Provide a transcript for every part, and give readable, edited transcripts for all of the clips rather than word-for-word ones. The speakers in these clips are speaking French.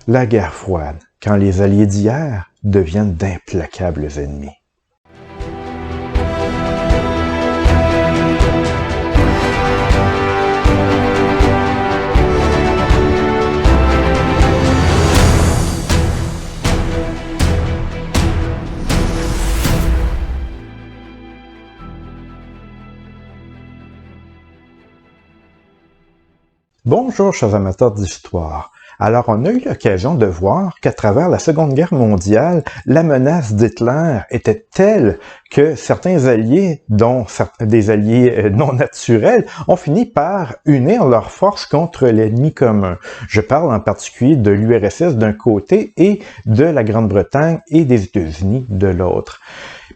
La guerre froide, quand les alliés d'hier deviennent d'implacables ennemis. Bonjour chers amateurs d'histoire. Alors on a eu l'occasion de voir qu'à travers la Seconde Guerre mondiale, la menace d'Hitler était telle que certains alliés, dont des alliés non naturels, ont fini par unir leurs forces contre l'ennemi commun. Je parle en particulier de l'URSS d'un côté et de la Grande-Bretagne et des États-Unis de l'autre.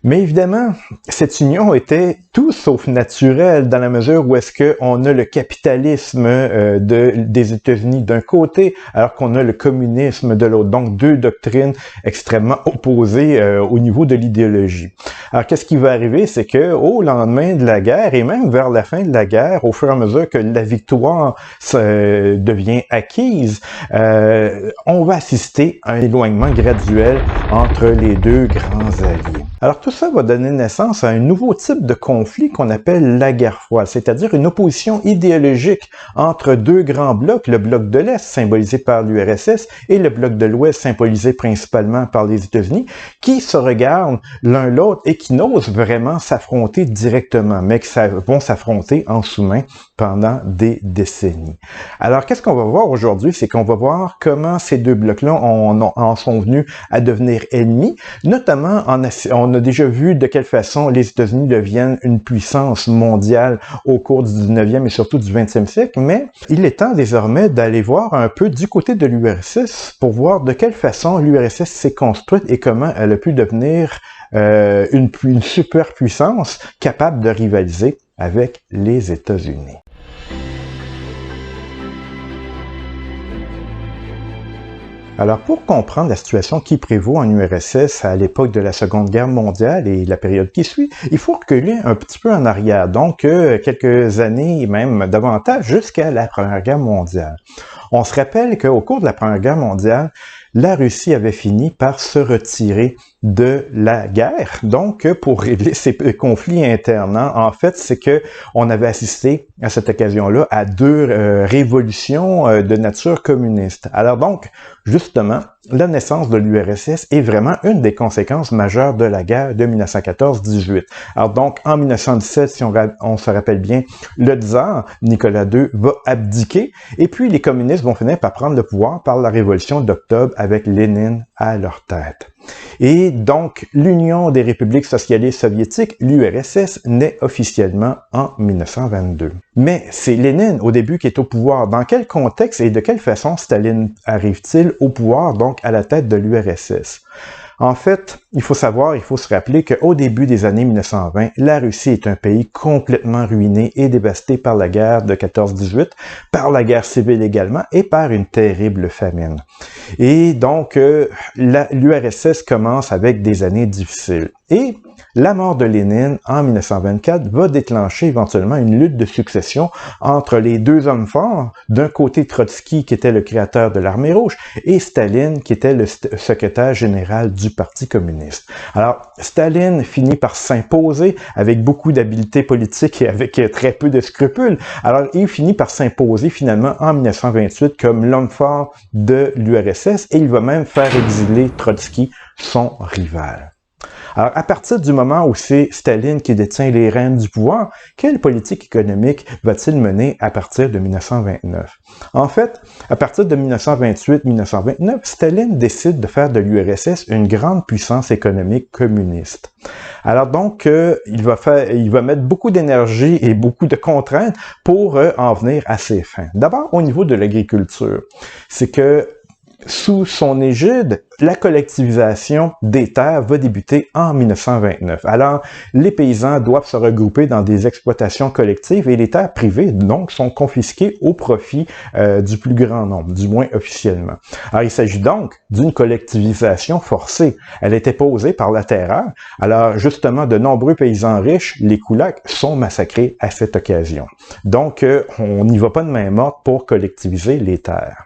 Mais évidemment, cette union était tout sauf naturelle dans la mesure où est-ce qu'on a le capitalisme des États-Unis d'un côté, alors qu'on a le communisme de l'autre. Donc, deux doctrines extrêmement opposées au niveau de l'idéologie. Alors, qu'est-ce qui va arriver? C'est que au lendemain de la guerre, et même vers la fin de la guerre, au fur et à mesure que la victoire devient acquise, on va assister à un éloignement graduel entre les deux grands alliés. Alors tout ça va donner naissance à un nouveau type de conflit qu'on appelle la guerre froide, c'est-à-dire une opposition idéologique entre deux grands blocs, le bloc de l'Est symbolisé par l'URSS et le bloc de l'Ouest symbolisé principalement par les États-Unis, qui se regardent l'un l'autre et qui n'osent vraiment s'affronter directement, mais qui vont s'affronter en sous-main pendant des décennies. Alors qu'est-ce qu'on va voir aujourd'hui? C'est qu'on va voir comment ces deux blocs-là en sont venus à devenir ennemis, notamment on a déjà vu de quelle façon les États-Unis deviennent une puissance mondiale au cours du 19e et surtout du 20e siècle, mais il est temps désormais d'aller voir un peu du côté de l'URSS pour voir de quelle façon l'URSS s'est construite et comment elle a pu devenir une superpuissance capable de rivaliser avec les États-Unis. Alors, pour comprendre la situation qui prévaut en URSS à l'époque de la Seconde Guerre mondiale et la période qui suit, il faut reculer un petit peu en arrière, donc quelques années, même davantage, jusqu'à la Première Guerre mondiale. On se rappelle qu'au cours de la Première Guerre mondiale, la Russie avait fini par se retirer de la guerre, donc pour régler ces conflits internes. En fait, c'est que on avait assisté à cette occasion-là à deux révolutions de nature communiste. Alors donc, justement, la naissance de l'URSS est vraiment une des conséquences majeures de la guerre de 1914-18. Alors donc, en 1917, si on se rappelle bien, le tsar Nicolas II va abdiquer et puis les communistes vont finir par prendre le pouvoir par la révolution d'octobre avec Lénine à leur tête. Et donc, l'Union des républiques socialistes soviétiques, l'URSS, naît officiellement en 1922. Mais c'est Lénine, au début, qui est au pouvoir. Dans quel contexte et de quelle façon Staline arrive-t-il au pouvoir, donc à la tête de l'URSS? En fait, il faut se rappeler qu'au début des années 1920, la Russie est un pays complètement ruiné et dévasté par la guerre de 14-18, par la guerre civile également et par une terrible famine. Et donc, l'URSS commence avec des années difficiles. Et la mort de Lénine en 1924 va déclencher éventuellement une lutte de succession entre les deux hommes forts, d'un côté Trotsky qui était le créateur de l'Armée rouge et Staline qui était le secrétaire général du Parti communiste. Alors, Staline finit par s'imposer avec beaucoup d'habileté politique et avec très peu de scrupules. Alors, il finit par s'imposer finalement en 1928 comme l'homme fort de l'URSS et il va même faire exiler Trotsky, son rival. Alors, à partir du moment où c'est Staline qui détient les rênes du pouvoir, quelle politique économique va-t-il mener à partir de 1929? En fait, à partir de 1928-1929, Staline décide de faire de l'URSS une grande puissance économique communiste. Alors donc, il va mettre beaucoup d'énergie et beaucoup de contraintes pour en venir à ses fins. D'abord, au niveau de l'agriculture, c'est que sous son égide, la collectivisation des terres va débuter en 1929. Alors, les paysans doivent se regrouper dans des exploitations collectives et les terres privées, donc, sont confisquées au profit du plus grand nombre, du moins officiellement. Alors, il s'agit donc d'une collectivisation forcée. Elle était posée par la terreur. Alors, justement, de nombreux paysans riches, les koulaks, sont massacrés à cette occasion. Donc, on n'y va pas de main morte pour collectiviser les terres.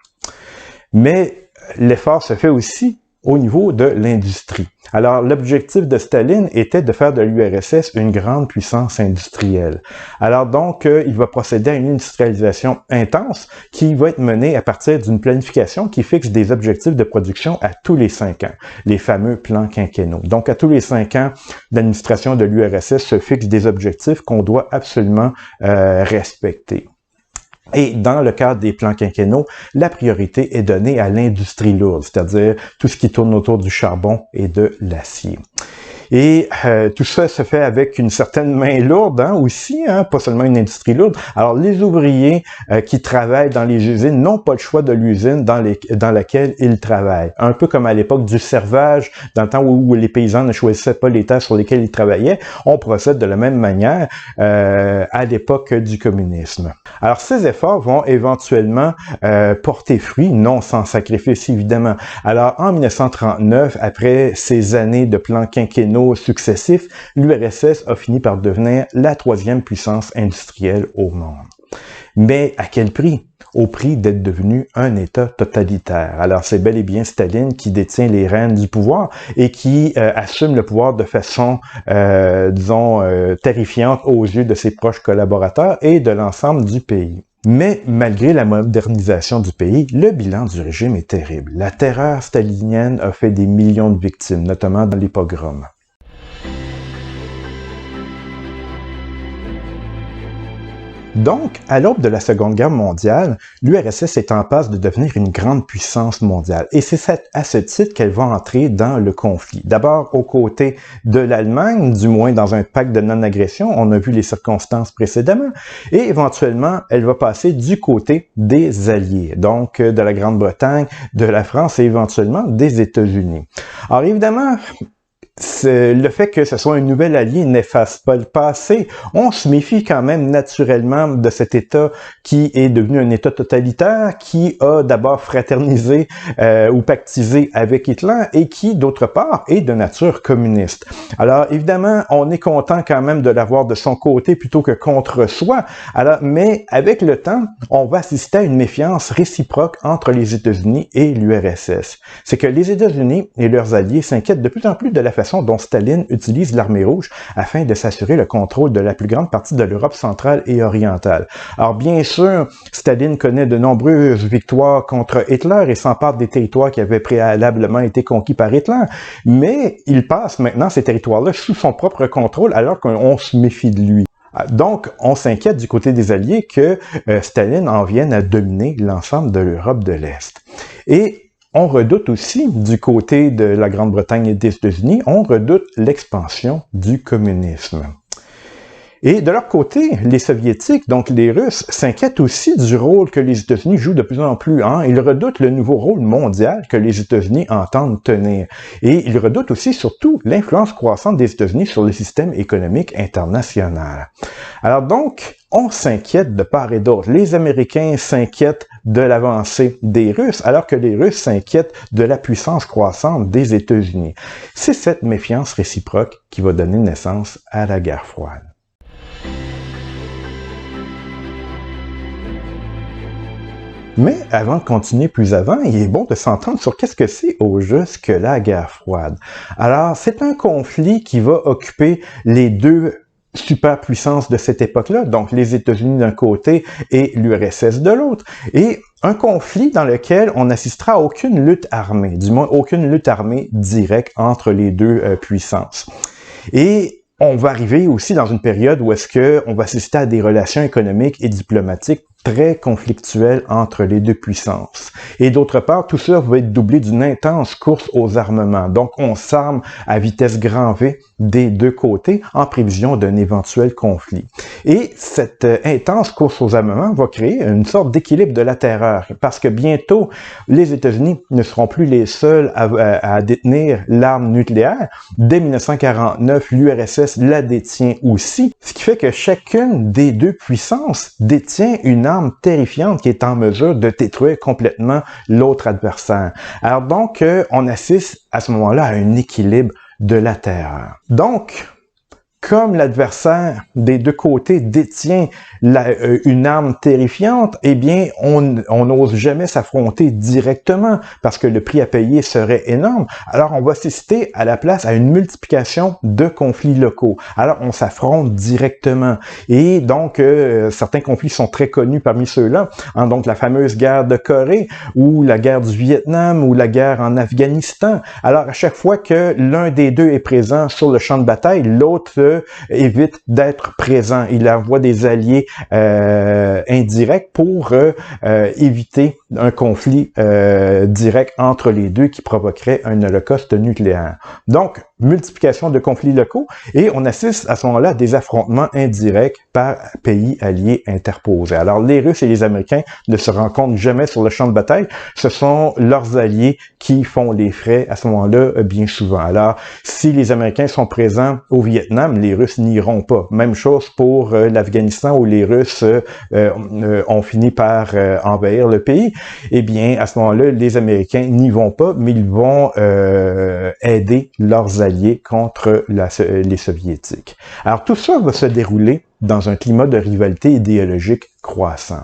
Mais l'effort se fait aussi au niveau de l'industrie. Alors, l'objectif de Staline était de faire de l'URSS une grande puissance industrielle. Alors donc, il va procéder à une industrialisation intense qui va être menée à partir d'une planification qui fixe des objectifs de production à tous les 5 ans, les fameux plans quinquennaux. Donc, à tous les 5 ans, l'administration de l'URSS se fixe des objectifs qu'on doit absolument respecter. Et dans le cadre des plans quinquennaux, la priorité est donnée à l'industrie lourde, c'est-à-dire tout ce qui tourne autour du charbon et de l'acier. Et tout ça se fait avec une certaine main lourde aussi, pas seulement une industrie lourde. Alors, les ouvriers qui travaillent dans les usines n'ont pas le choix de l'usine dans laquelle ils travaillent. Un peu comme à l'époque du servage, dans le temps où les paysans ne choisissaient pas les terres sur lesquelles ils travaillaient, on procède de la même manière à l'époque du communisme. Alors, ces efforts vont éventuellement porter fruit, non sans sacrifice évidemment. Alors, en 1939, après ces années de plans quinquennaux successifs, l'URSS a fini par devenir la 3e puissance industrielle au monde. Mais à quel prix? Au prix d'être devenu un État totalitaire. Alors, c'est bel et bien Staline qui détient les rênes du pouvoir et qui assume le pouvoir de façon, terrifiante aux yeux de ses proches collaborateurs et de l'ensemble du pays. Mais malgré la modernisation du pays, le bilan du régime est terrible. La terreur stalinienne a fait des millions de victimes, notamment dans les pogroms. Donc, à l'aube de la Seconde Guerre mondiale, l'URSS est en passe de devenir une grande puissance mondiale. Et c'est à ce titre qu'elle va entrer dans le conflit. D'abord, aux côtés de l'Allemagne, du moins dans un pacte de non-agression, on a vu les circonstances précédemment, et éventuellement, elle va passer du côté des Alliés, donc de la Grande-Bretagne, de la France et éventuellement des États-Unis. Alors évidemment, le fait que ce soit un nouvel allié n'efface pas le passé. On se méfie quand même naturellement de cet État qui est devenu un État totalitaire, qui a d'abord fraternisé ou pactisé avec Hitler et qui, d'autre part, est de nature communiste. Alors, évidemment, on est content quand même de l'avoir de son côté plutôt que contre soi. Alors, mais avec le temps, on va assister à une méfiance réciproque entre les États-Unis et l'URSS. C'est que les États-Unis et leurs alliés s'inquiètent de plus en plus de la façon dont Staline utilise l'armée rouge afin de s'assurer le contrôle de la plus grande partie de l'Europe centrale et orientale. Alors bien sûr, Staline connaît de nombreuses victoires contre Hitler et s'empare des territoires qui avaient préalablement été conquis par Hitler, mais il passe maintenant ces territoires-là sous son propre contrôle alors qu'on se méfie de lui. Donc, on s'inquiète du côté des Alliés que Staline en vienne à dominer l'ensemble de l'Europe de l'Est. Et on redoute aussi, du côté de la Grande-Bretagne et des États-Unis, on redoute l'expansion du communisme. Et de leur côté, les Soviétiques, donc les Russes, s'inquiètent aussi du rôle que les États-Unis jouent de plus en plus. Ils redoutent le nouveau rôle mondial que les États-Unis entendent tenir. Et ils redoutent aussi surtout l'influence croissante des États-Unis sur le système économique international. Alors donc, on s'inquiète de part et d'autre. Les Américains s'inquiètent de l'avancée des Russes, alors que les Russes s'inquiètent de la puissance croissante des États-Unis. C'est cette méfiance réciproque qui va donner naissance à la guerre froide. Mais avant de continuer plus avant, il est bon de s'entendre sur qu'est-ce que c'est au juste que la guerre froide. Alors, c'est un conflit qui va occuper les deux superpuissances de cette époque-là, donc les États-Unis d'un côté et l'URSS de l'autre, et un conflit dans lequel on n'assistera à aucune lutte armée, du moins aucune lutte armée directe entre les deux puissances. Et on va arriver aussi dans une période où est-ce qu'on va assister à des relations économiques et diplomatiques très conflictuelles entre les deux puissances. Et d'autre part, tout ça va être doublé d'une intense course aux armements. Donc, on s'arme à vitesse grand V des deux côtés en prévision d'un éventuel conflit. Et cette intense course aux armements va créer une sorte d'équilibre de la terreur, parce que bientôt, les États-Unis ne seront plus les seuls à détenir l'arme nucléaire. Dès 1949, l'URSS la détient aussi, ce qui fait que chacune des deux puissances détient une arme terrifiante qui est en mesure de détruire complètement l'autre adversaire. Alors donc, on assiste à ce moment-là à un équilibre de la terreur. Donc, comme l'adversaire des deux côtés détient une arme terrifiante, eh bien, on n'ose jamais s'affronter directement parce que le prix à payer serait énorme. Alors, on va assister à la place à une multiplication de conflits locaux. Alors, on s'affronte directement. Et donc, certains conflits sont très connus parmi ceux-là. Hein, donc, la fameuse guerre de Corée ou la guerre du Vietnam ou la guerre en Afghanistan. Alors, à chaque fois que l'un des deux est présent sur le champ de bataille, l'autre évite d'être présent. Il envoie des alliés indirects pour éviter un conflit direct entre les deux qui provoquerait un holocauste nucléaire. Donc, multiplication de conflits locaux et on assiste à ce moment-là à des affrontements indirects par pays alliés interposés. Alors, les Russes et les Américains ne se rencontrent jamais sur le champ de bataille. Ce sont leurs alliés qui font les frais à ce moment-là bien souvent. Alors, si les Américains sont présents au Vietnam, les Russes n'iront pas. Même chose pour l'Afghanistan où les Russes ont fini par envahir le pays. Eh bien, à ce moment-là, les Américains n'y vont pas, mais ils vont aider leurs alliés contre les Soviétiques. Alors, tout ça va se dérouler dans un climat de rivalité idéologique croissant.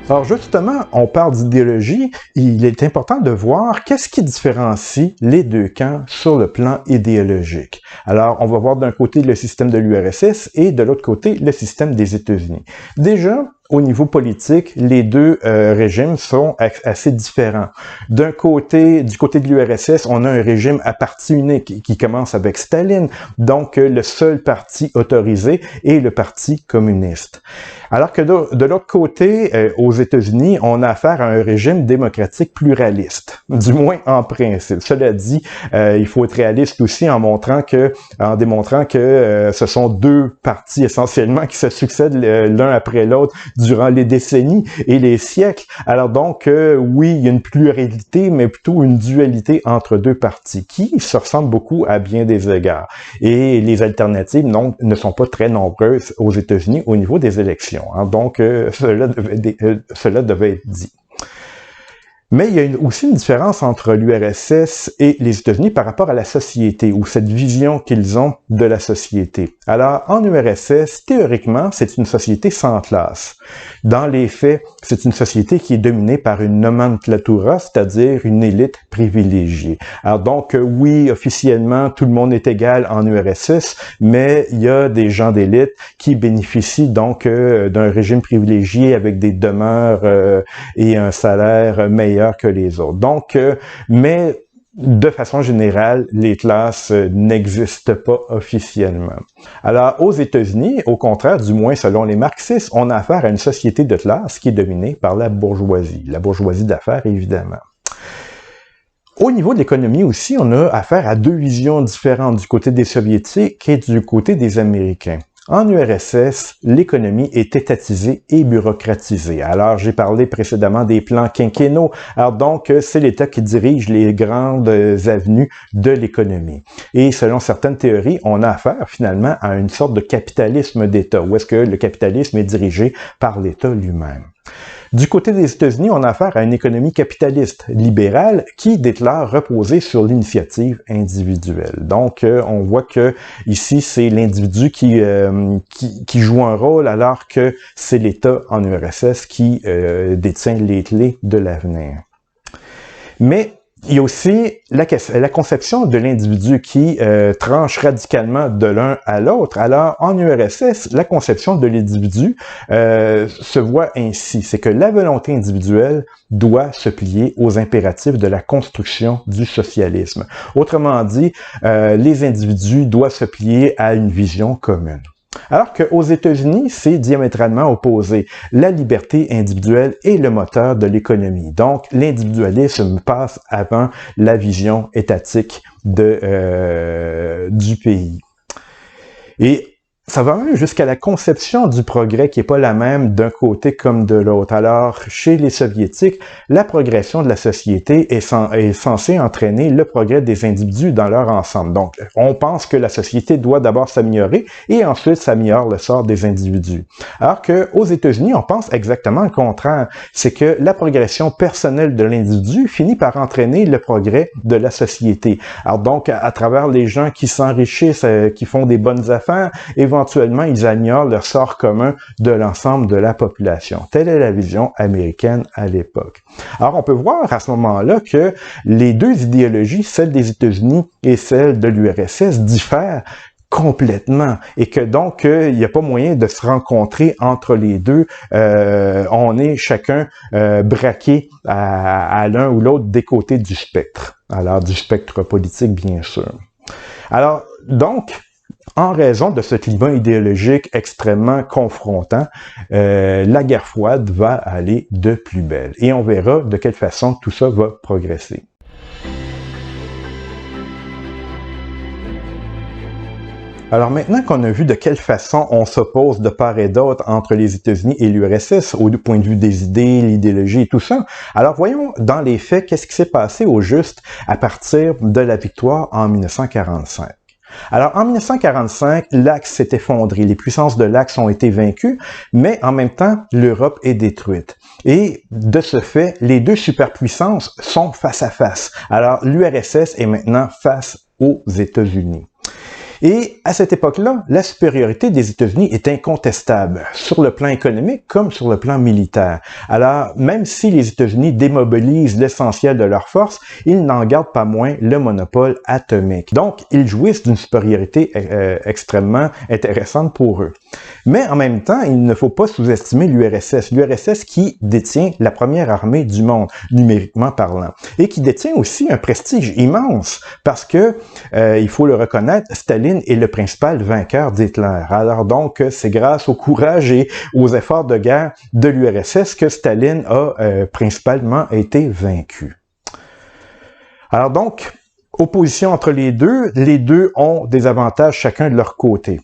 Alors justement, on parle d'idéologie, il est important de voir qu'est-ce qui différencie les deux camps sur le plan idéologique. Alors, on va voir d'un côté le système de l'URSS et de l'autre côté le système des États-Unis. Déjà, au niveau politique, les deux régimes sont assez différents. Du côté de l'URSS, on a un régime à parti unique qui commence avec Staline, donc le seul parti autorisé est le Parti communiste. Alors que de l'autre côté, aux États-Unis, on a affaire à un régime démocratique pluraliste, du moins en principe. Cela dit, il faut être réaliste aussi en démontrant que ce sont deux partis essentiellement qui se succèdent l'un après l'autre durant les décennies et les siècles. Alors donc, oui, il y a une pluralité, mais plutôt une dualité entre deux partis qui se ressemblent beaucoup à bien des égards. Et les alternatives ne sont pas très nombreuses aux États-Unis au niveau des élections. Hein. Donc, cela devait être dit. Mais il y a aussi une différence entre l'URSS et les États-Unis par rapport à la société, ou cette vision qu'ils ont de la société. Alors, en URSS, théoriquement, c'est une société sans classe. Dans les faits, c'est une société qui est dominée par une nomenclatura, c'est-à-dire une élite privilégiée. Alors donc, oui, officiellement, tout le monde est égal en URSS, mais il y a des gens d'élite qui bénéficient donc d'un régime privilégié avec des demeures et un salaire meilleur que les autres. Donc, mais de façon générale, les classes n'existent pas officiellement. Alors, aux États-Unis, au contraire, du moins selon les marxistes, on a affaire à une société de classe qui est dominée par la bourgeoisie d'affaires, évidemment. Au niveau de l'économie aussi, on a affaire à deux visions différentes du côté des Soviétiques et du côté des Américains. En URSS, l'économie est étatisée et bureaucratisée. Alors, j'ai parlé précédemment des plans quinquennaux. Alors donc, c'est l'État qui dirige les grandes avenues de l'économie. Et selon certaines théories, on a affaire finalement à une sorte de capitalisme d'État, où est-ce que le capitalisme est dirigé par l'État lui-même. Du côté des États-Unis, on a affaire à une économie capitaliste, libérale, qui déclare reposer sur l'initiative individuelle. Donc, on voit que ici, c'est l'individu qui joue un rôle, alors que c'est l'État en URSS qui détient les clés de l'avenir. Mais il y a aussi la conception de l'individu qui tranche radicalement de l'un à l'autre. Alors, en URSS, la conception de l'individu se voit ainsi. C'est que la volonté individuelle doit se plier aux impératifs de la construction du socialisme. Autrement dit, les individus doivent se plier à une vision commune. Alors qu'aux États-Unis, c'est diamétralement opposé. La liberté individuelle est le moteur de l'économie. Donc, l'individualisme passe avant la vision étatique du pays. Et ça va même jusqu'à la conception du progrès qui n'est pas la même d'un côté comme de l'autre. Alors, chez les Soviétiques, la progression de la société est censée entraîner le progrès des individus dans leur ensemble. Donc, on pense que la société doit d'abord s'améliorer et ensuite s'améliore le sort des individus. Alors qu'aux États-Unis, on pense exactement le contraire. C'est que la progression personnelle de l'individu finit par entraîner le progrès de la société. Alors donc, à travers les gens qui s'enrichissent, qui font des bonnes affaires, éventuellement, ils améliorent leur sort commun de l'ensemble de la population. Telle est la vision américaine à l'époque. Alors, on peut voir à ce moment-là que les deux idéologies, celle des États-Unis et celle de l'URSS, diffèrent complètement et que donc il n'y a pas moyen de se rencontrer entre les deux. On est chacun braqué à l'un ou l'autre des côtés du spectre. Alors, du spectre politique, bien sûr. Alors, donc, en raison de ce climat idéologique extrêmement confrontant, la guerre froide va aller de plus belle. Et on verra de quelle façon tout ça va progresser. Alors maintenant qu'on a vu de quelle façon on s'oppose de part et d'autre entre les États-Unis et l'URSS, au point de vue des idées, l'idéologie et tout ça, alors voyons dans les faits qu'est-ce qui s'est passé au juste à partir de la victoire en 1945. Alors, en 1945, l'Axe s'est effondré, les puissances de l'Axe ont été vaincues, mais en même temps, l'Europe est détruite. Et de ce fait, les deux superpuissances sont face à face. Alors, l'URSS est maintenant face aux États-Unis. Et à cette époque-là, la supériorité des États-Unis est incontestable, sur le plan économique comme sur le plan militaire. Alors, même si les États-Unis démobilisent l'essentiel de leurs forces, ils n'en gardent pas moins le monopole atomique. Donc, ils jouissent d'une supériorité extrêmement intéressante pour eux. Mais en même temps, il ne faut pas sous-estimer l'URSS. L'URSS qui détient la première armée du monde, numériquement parlant, et qui détient aussi un prestige immense, parce que, il faut le reconnaître, Staline est le principal vainqueur d'Hitler. Alors donc, c'est grâce au courage et aux efforts de guerre de l'URSS que Staline a principalement été vaincu. Alors donc, opposition entre les deux ont des avantages chacun de leur côté.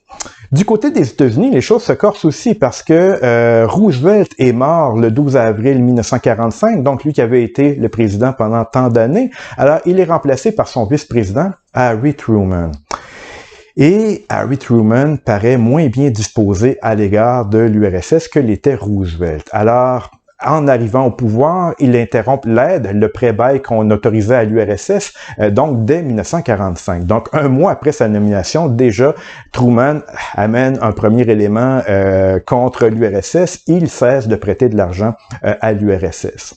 Du côté des États-Unis, les choses se corsent aussi parce que Roosevelt est mort le 12 avril 1945, donc lui qui avait été le président pendant tant d'années. Alors, il est remplacé par son vice-président, Harry Truman. Et Harry Truman paraît moins bien disposé à l'égard de l'URSS que l'était Roosevelt. Alors, en arrivant au pouvoir, il interrompt l'aide, le prêt-bail qu'on autorisait à l'URSS, donc dès 1945. Donc, un mois après sa nomination, déjà, Truman amène un premier élément contre l'URSS. Il cesse de prêter de l'argent à l'URSS.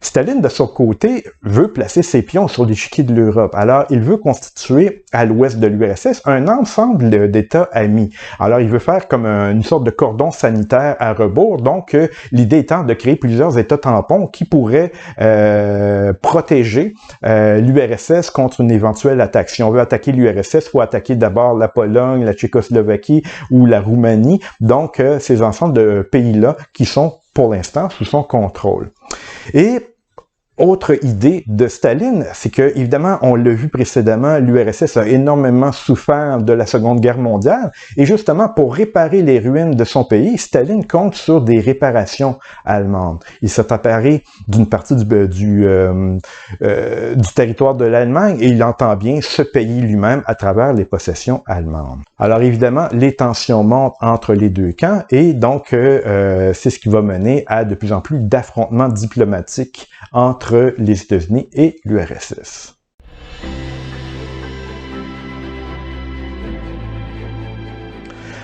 Staline, de son côté, veut placer ses pions sur l'échiquier de l'Europe. Alors, il veut constituer à l'ouest de l'URSS un ensemble d'États amis. Alors, il veut faire comme une sorte de cordon sanitaire à rebours. Donc, l'idée étant de créer plusieurs États tampons qui pourraient protéger l'URSS contre une éventuelle attaque. Si on veut attaquer l'URSS, il faut attaquer d'abord la Pologne, la Tchécoslovaquie ou la Roumanie. Donc, ces ensembles de pays-là qui sont pour l'instant sous son contrôle. Et autre idée de Staline, c'est que, évidemment, on l'a vu précédemment, l'URSS a énormément souffert de la Seconde Guerre mondiale, et justement, pour réparer les ruines de son pays, Staline compte sur des réparations allemandes. Il s'est emparé d'une partie du territoire de l'Allemagne, et il entend bien ce pays lui-même à travers les possessions allemandes. Alors, évidemment, les tensions montent entre les deux camps, et donc, c'est ce qui va mener à de plus en plus d'affrontements diplomatiques entre les États-Unis et l'URSS.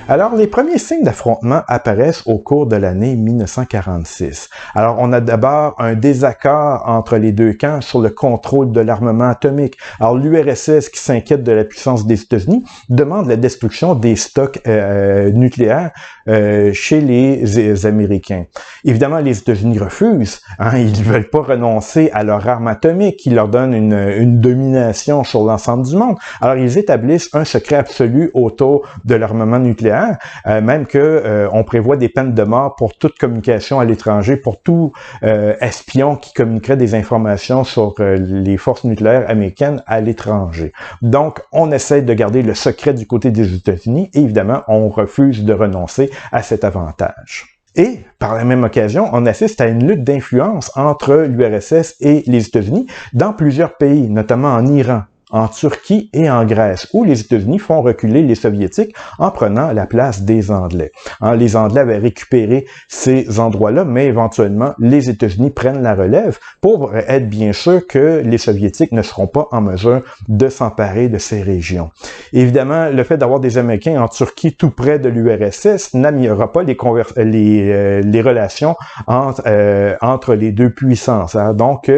Alors, les premiers signes d'affrontement apparaissent au cours de l'année 1946. Alors, on a d'abord un désaccord entre les deux camps sur le contrôle de l'armement atomique. Alors, l'URSS, qui s'inquiète de la puissance des États-Unis, demande la destruction des stocks nucléaires chez les Américains. Évidemment, les États-Unis refusent. Ils ne veulent pas renoncer à leur arme atomique qui leur donne une domination sur l'ensemble du monde. Alors, ils établissent un secret absolu autour de l'armement nucléaire nucléaire, même que on prévoit des peines de mort pour toute communication à l'étranger, pour tout espion qui communiquerait des informations sur les forces nucléaires américaines à l'étranger. Donc, on essaie de garder le secret du côté des États-Unis et évidemment, on refuse de renoncer à cet avantage. Et, par la même occasion, on assiste à une lutte d'influence entre l'URSS et les États-Unis dans plusieurs pays, notamment en Iran, en Turquie et en Grèce, où les États-Unis font reculer les Soviétiques en prenant la place des Anglais. Les Anglais avaient récupéré ces endroits-là, mais éventuellement, les États-Unis prennent la relève pour être bien sûr que les Soviétiques ne seront pas en mesure de s'emparer de ces régions. Évidemment, le fait d'avoir des Américains en Turquie tout près de l'URSS n'améliorera pas les relations entre les deux puissances. Donc,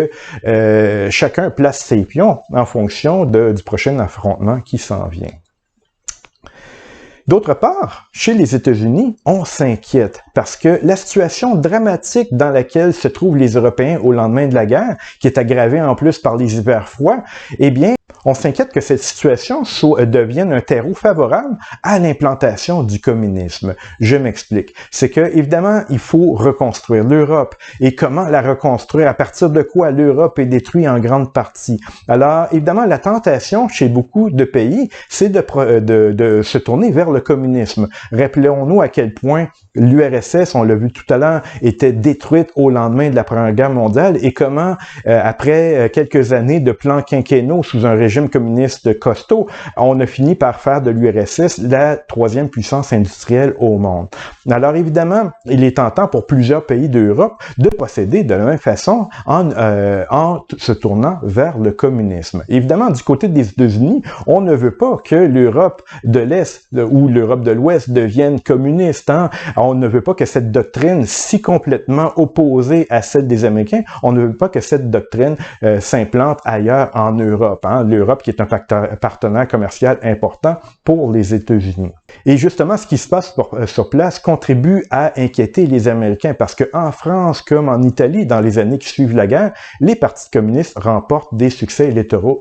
chacun place ses pions en fonction du prochain affrontement qui s'en vient. D'autre part, chez les États-Unis, on s'inquiète parce que la situation dramatique dans laquelle se trouvent les Européens au lendemain de la guerre, qui est aggravée en plus par les hivers froids, eh bien, on s'inquiète que cette situation devienne un terreau favorable à l'implantation du communisme. Je m'explique. C'est que, évidemment, il faut reconstruire l'Europe. Et comment la reconstruire? À partir de quoi l'Europe est détruite en grande partie? Alors, évidemment, la tentation chez beaucoup de pays, c'est de se tourner vers le communisme. Rappelons-nous à quel point l'URSS, on l'a vu tout à l'heure, était détruite au lendemain de la Première Guerre mondiale et comment, après quelques années de plans quinquennaux sous un régime communiste costaud, on a fini par faire de l'URSS la troisième puissance industrielle au monde. Alors évidemment, il est tentant pour plusieurs pays d'Europe de procéder de la même façon en se tournant vers le communisme. Évidemment, du côté des États-Unis, on ne veut pas que l'Europe de l'Est ou l'Europe de l'Ouest devienne communiste. On ne veut pas que cette doctrine si complètement opposée à celle des Américains, on ne veut pas que cette doctrine s'implante ailleurs en Europe. L'Europe qui est un partenaire commercial important pour les États-Unis. Et justement, ce qui se passe sur place contribue à inquiéter les Américains parce qu'en France comme en Italie, dans les années qui suivent la guerre, les partis communistes remportent des succès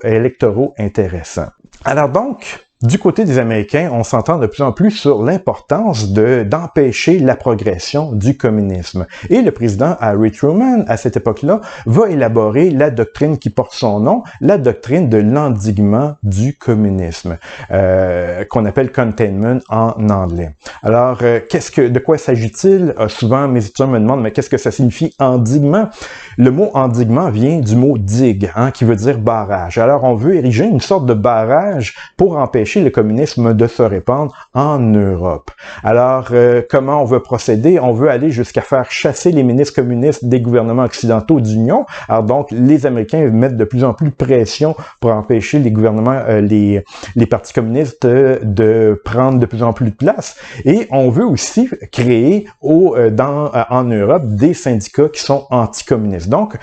électoraux intéressants. Alors donc, du côté des Américains, on s'entend de plus en plus sur l'importance d'empêcher la progression du communisme. Et le président Harry Truman, à cette époque-là, va élaborer la doctrine qui porte son nom, la doctrine de l'endiguement du communisme, qu'on appelle containment en anglais. Alors, de quoi s'agit-il? Souvent, mes étudiants me demandent, mais qu'est-ce que ça signifie endiguement? Le mot endiguement vient du mot digue, qui veut dire barrage. Alors, on veut ériger une sorte de barrage pour empêcher le communisme de se répandre en Europe. Alors, comment on veut procéder? On veut aller jusqu'à faire chasser les ministres communistes des gouvernements occidentaux d'union. Alors donc, les Américains mettent de plus en plus de pression pour empêcher les gouvernements, les partis communistes de prendre de plus en plus de place. Et on veut aussi créer en Europe des syndicats qui sont anticommunistes. Donc,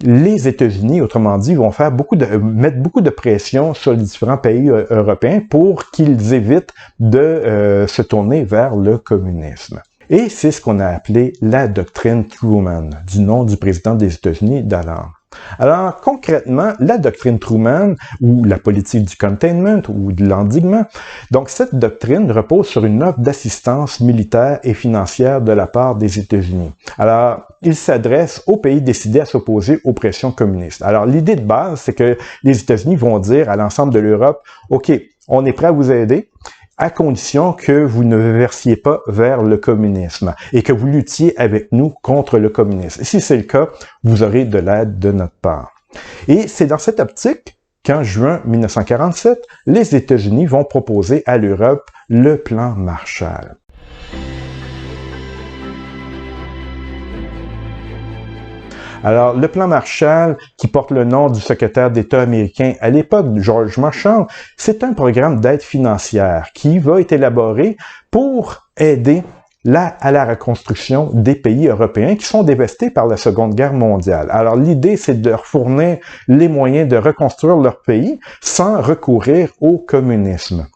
les États-Unis, autrement dit, vont mettre beaucoup de pression sur les différents pays européens pour qu'ils évitent de se tourner vers le communisme. Et c'est ce qu'on a appelé la doctrine Truman, du nom du président des États-Unis d'alors. Alors, concrètement, la doctrine Truman, ou la politique du containment, ou de l'endiguement, donc cette doctrine repose sur une offre d'assistance militaire et financière de la part des États-Unis. Alors, il s'adresse aux pays décidés à s'opposer aux pressions communistes. Alors, l'idée de base, c'est que les États-Unis vont dire à l'ensemble de l'Europe, « OK, on est prêt à vous aider, à condition que vous ne versiez pas vers le communisme et que vous luttiez avec nous contre le communisme. Et si c'est le cas, vous aurez de l'aide de notre part. » Et c'est dans cette optique qu'en juin 1947, les États-Unis vont proposer à l'Europe le plan Marshall. Alors, le plan Marshall, qui porte le nom du secrétaire d'État américain à l'époque, George Marshall, c'est un programme d'aide financière qui va être élaboré pour aider à la reconstruction des pays européens qui sont dévastés par la Seconde Guerre mondiale. Alors, l'idée, c'est de leur fournir les moyens de reconstruire leur pays sans recourir au communisme.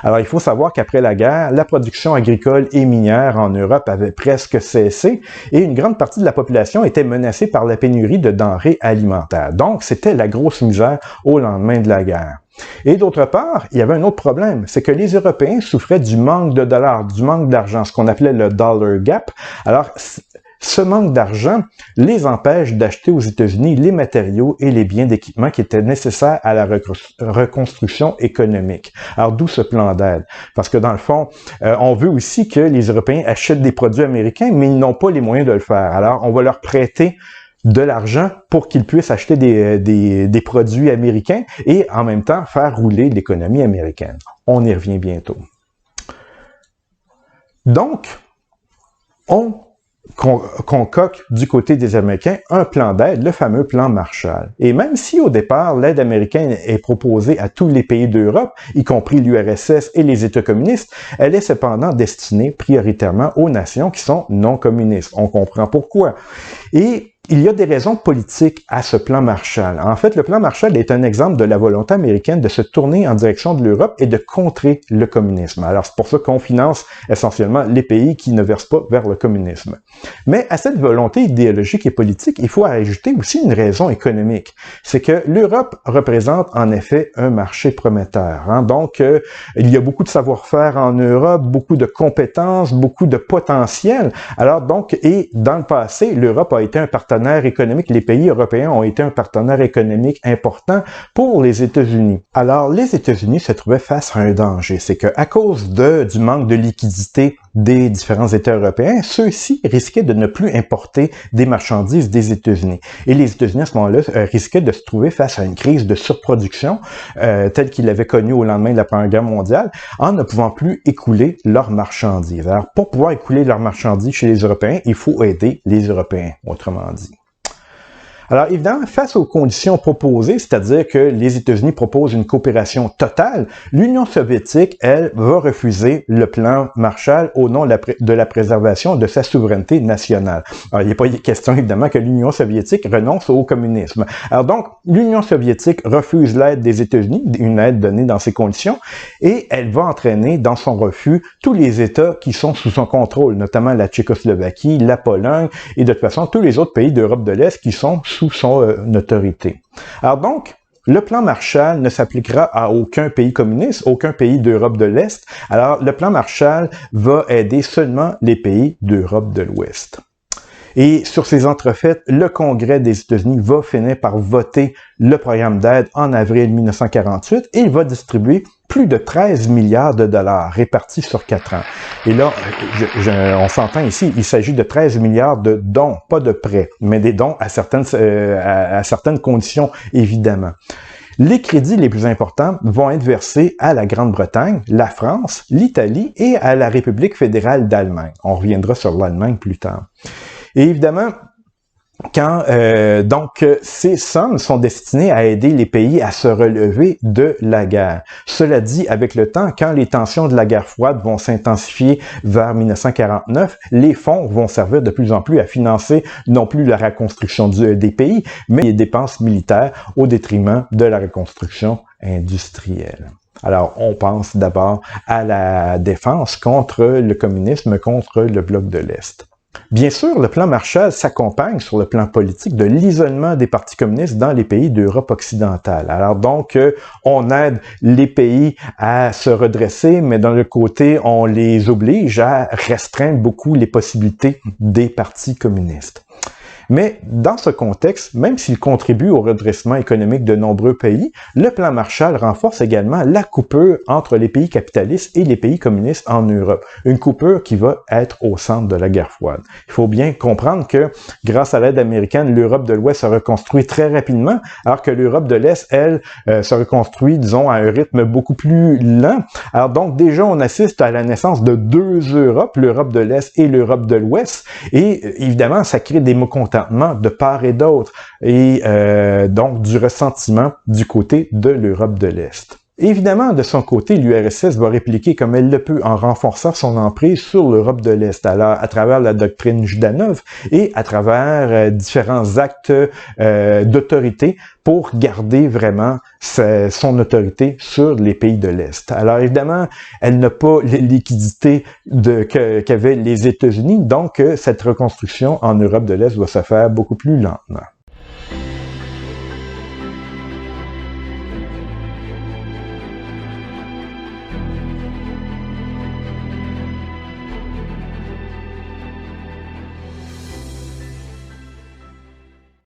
Alors, il faut savoir qu'après la guerre, la production agricole et minière en Europe avait presque cessé et une grande partie de la population était menacée par la pénurie de denrées alimentaires. Donc, c'était la grosse misère au lendemain de la guerre. Et d'autre part, il y avait un autre problème, c'est que les Européens souffraient du manque de dollars, du manque d'argent, ce qu'on appelait le dollar gap. Alors, ce manque d'argent les empêche d'acheter aux États-Unis les matériaux et les biens d'équipement qui étaient nécessaires à la reconstruction économique. Alors, d'où ce plan d'aide? Parce que dans le fond, on veut aussi que les Européens achètent des produits américains, mais ils n'ont pas les moyens de le faire. Alors, on va leur prêter de l'argent pour qu'ils puissent acheter des produits américains et en même temps faire rouler l'économie américaine. On y revient bientôt. Donc, on concocte du côté des Américains un plan d'aide, le fameux plan Marshall. Et même si au départ, l'aide américaine est proposée à tous les pays d'Europe, y compris l'URSS et les États communistes, elle est cependant destinée prioritairement aux nations qui sont non communistes. On comprend pourquoi. Et il y a des raisons politiques à ce plan Marshall. En fait, le plan Marshall est un exemple de la volonté américaine de se tourner en direction de l'Europe et de contrer le communisme. Alors, c'est pour ça qu'on finance essentiellement les pays qui ne versent pas vers le communisme. Mais à cette volonté idéologique et politique, il faut ajouter aussi une raison économique. C'est que l'Europe représente en effet un marché prometteur. Donc, il y a beaucoup de savoir-faire en Europe, beaucoup de compétences, beaucoup de potentiel. Alors donc, et dans le passé, l'Europe a été un partenaire économique, les pays européens ont été un partenaire économique important pour les États-Unis. Alors, les États-Unis se trouvaient face à un danger. C'est qu'à cause du manque de liquidité des différents États européens, ceux-ci risquaient de ne plus importer des marchandises des États-Unis. Et les États-Unis, à ce moment-là, risquaient de se trouver face à une crise de surproduction, telle qu'ils l'avaient connue au lendemain de la Première Guerre mondiale, en ne pouvant plus écouler leurs marchandises. Alors, pour pouvoir écouler leurs marchandises chez les Européens, il faut aider les Européens, autrement dit. Alors évidemment, face aux conditions proposées, c'est-à-dire que les États-Unis proposent une coopération totale, l'Union soviétique, elle, va refuser le plan Marshall au nom de la préservation de sa souveraineté nationale. Alors, il n'est pas question évidemment que l'Union soviétique renonce au communisme. Alors donc, l'Union soviétique refuse l'aide des États-Unis, une aide donnée dans ces conditions, et elle va entraîner dans son refus tous les États qui sont sous son contrôle, notamment la Tchécoslovaquie, la Pologne, et de toute façon tous les autres pays d'Europe de l'Est qui sont sous son autorité. Alors donc, le plan Marshall ne s'appliquera à aucun pays communiste, aucun pays d'Europe de l'Est. Alors, le plan Marshall va aider seulement les pays d'Europe de l'Ouest. Et sur ces entrefaites, le Congrès des États-Unis va finir par voter le programme d'aide en avril 1948 et il va distribuer plus de 13 milliards de dollars répartis sur 4 ans. Et là, on s'entend ici, il s'agit de 13 milliards de dons, pas de prêts, mais des dons à certaines conditions, évidemment. Les crédits les plus importants vont être versés à la Grande-Bretagne, la France, l'Italie et à la République fédérale d'Allemagne. On reviendra sur l'Allemagne plus tard. Et évidemment, ces sommes sont destinées à aider les pays à se relever de la guerre. Cela dit, avec le temps, quand les tensions de la guerre froide vont s'intensifier vers 1949, les fonds vont servir de plus en plus à financer non plus la reconstruction des pays, mais les dépenses militaires au détriment de la reconstruction industrielle. Alors, on pense d'abord à la défense contre le communisme, contre le bloc de l'Est. Bien sûr, le plan Marshall s'accompagne sur le plan politique de l'isolement des partis communistes dans les pays d'Europe occidentale. Alors donc, on aide les pays à se redresser, mais d'un autre côté, on les oblige à restreindre beaucoup les possibilités des partis communistes. Mais dans ce contexte, même s'il contribue au redressement économique de nombreux pays, le plan Marshall renforce également la coupure entre les pays capitalistes et les pays communistes en Europe. Une coupure qui va être au centre de la guerre froide. Il faut bien comprendre que grâce à l'aide américaine, l'Europe de l'Ouest se reconstruit très rapidement, alors que l'Europe de l'Est, elle, se reconstruit, disons, à un rythme beaucoup plus lent. Alors donc déjà, on assiste à la naissance de deux Europes, l'Europe de l'Est et l'Europe de l'Ouest, et évidemment, ça crée des mécontentements de part et d'autre, et donc du ressentiment du côté de l'Europe de l'Est. Évidemment, de son côté, l'URSS va répliquer comme elle le peut en renforçant son emprise sur l'Europe de l'Est, alors à travers la doctrine Jdanov et à travers différents actes d'autorité pour garder vraiment son autorité sur les pays de l'Est. Alors évidemment, elle n'a pas les liquidités qu'avaient les États-Unis, donc cette reconstruction en Europe de l'Est va se faire beaucoup plus lentement.